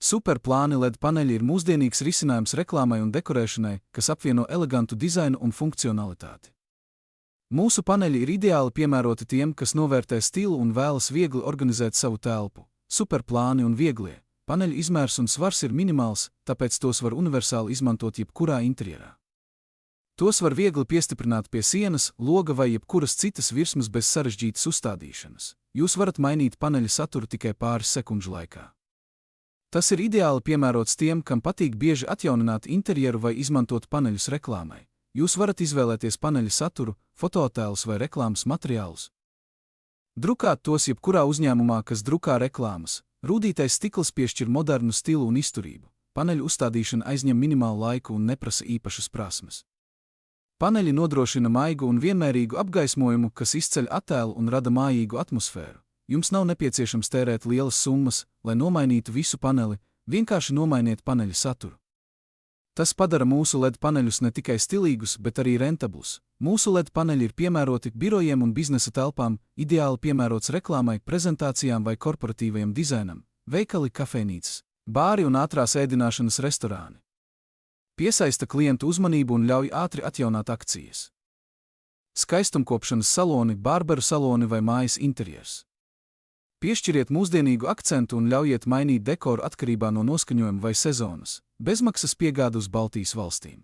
Superplāni LED paneļi ir mūsdienīgs risinājums reklāmai un dekorēšanai, kas apvieno elegantu dizainu un funkcionalitāti. Mūsu paneļi ir ideāli piemēroti tiem, kas novērtē stilu un vēlas viegli organizēt savu telpu. Superplāni un vieglie paneļu izmērs un svars ir minimāls, tāpēc tos var universāli izmantot jebkurā interjerā. Tos var viegli piestiprināt pie sienas, loga vai jebkuras citas virsmas bez sarežģītas uzstādīšanas. Jūs varat mainīt paneļa saturu tikai pāris sekundžu laikā. Tas ir ideāli piemērots tiem, kam patīk bieži atjaunināt interjeru vai izmantot paneļus reklāmai. Jūs varat izvēlēties paneļa saturu, fototēlus vai reklāmas materiālus. Drukāt tos jebkurā uzņēmumā, kas drukā reklāmas. Rūdītais stikls piešķir modernu stilu un izturību. Paneļu uzstādīšana aizņem minimālu laiku un neprasa īpašas prasmes. Paneļi nodrošina maigu un vienmērīgu apgaismojumu, kas izceļ attēlu un rada mājīgu atmosfēru. Jums nav nepieciešams tērēt lielas summas, lai nomainītu visu paneli, vienkārši nomainiet paneļa saturu. Tas padara mūsu LED paneļus ne tikai stilīgus, bet arī rentablus. Mūsu LED paneļi ir piemēroti birojiem un biznesa telpām, ideāli piemērots reklāmai, prezentācijām vai korporatīvajam dizainam, veikali, kafejnīcas, bāri un ātrās ēdināšanas restorāni. Piesaista klientu uzmanību un ļauj ātri atjaunāt akcijas. Skaistumkopšanas saloni, barberu saloni vai mājas interjers. Piešķiriet mūsdienīgu akcentu un ļaujiet mainīt dekoru atkarībā no noskaņojuma vai sezonas. Bezmaksas piegāde uz Baltijas valstīm.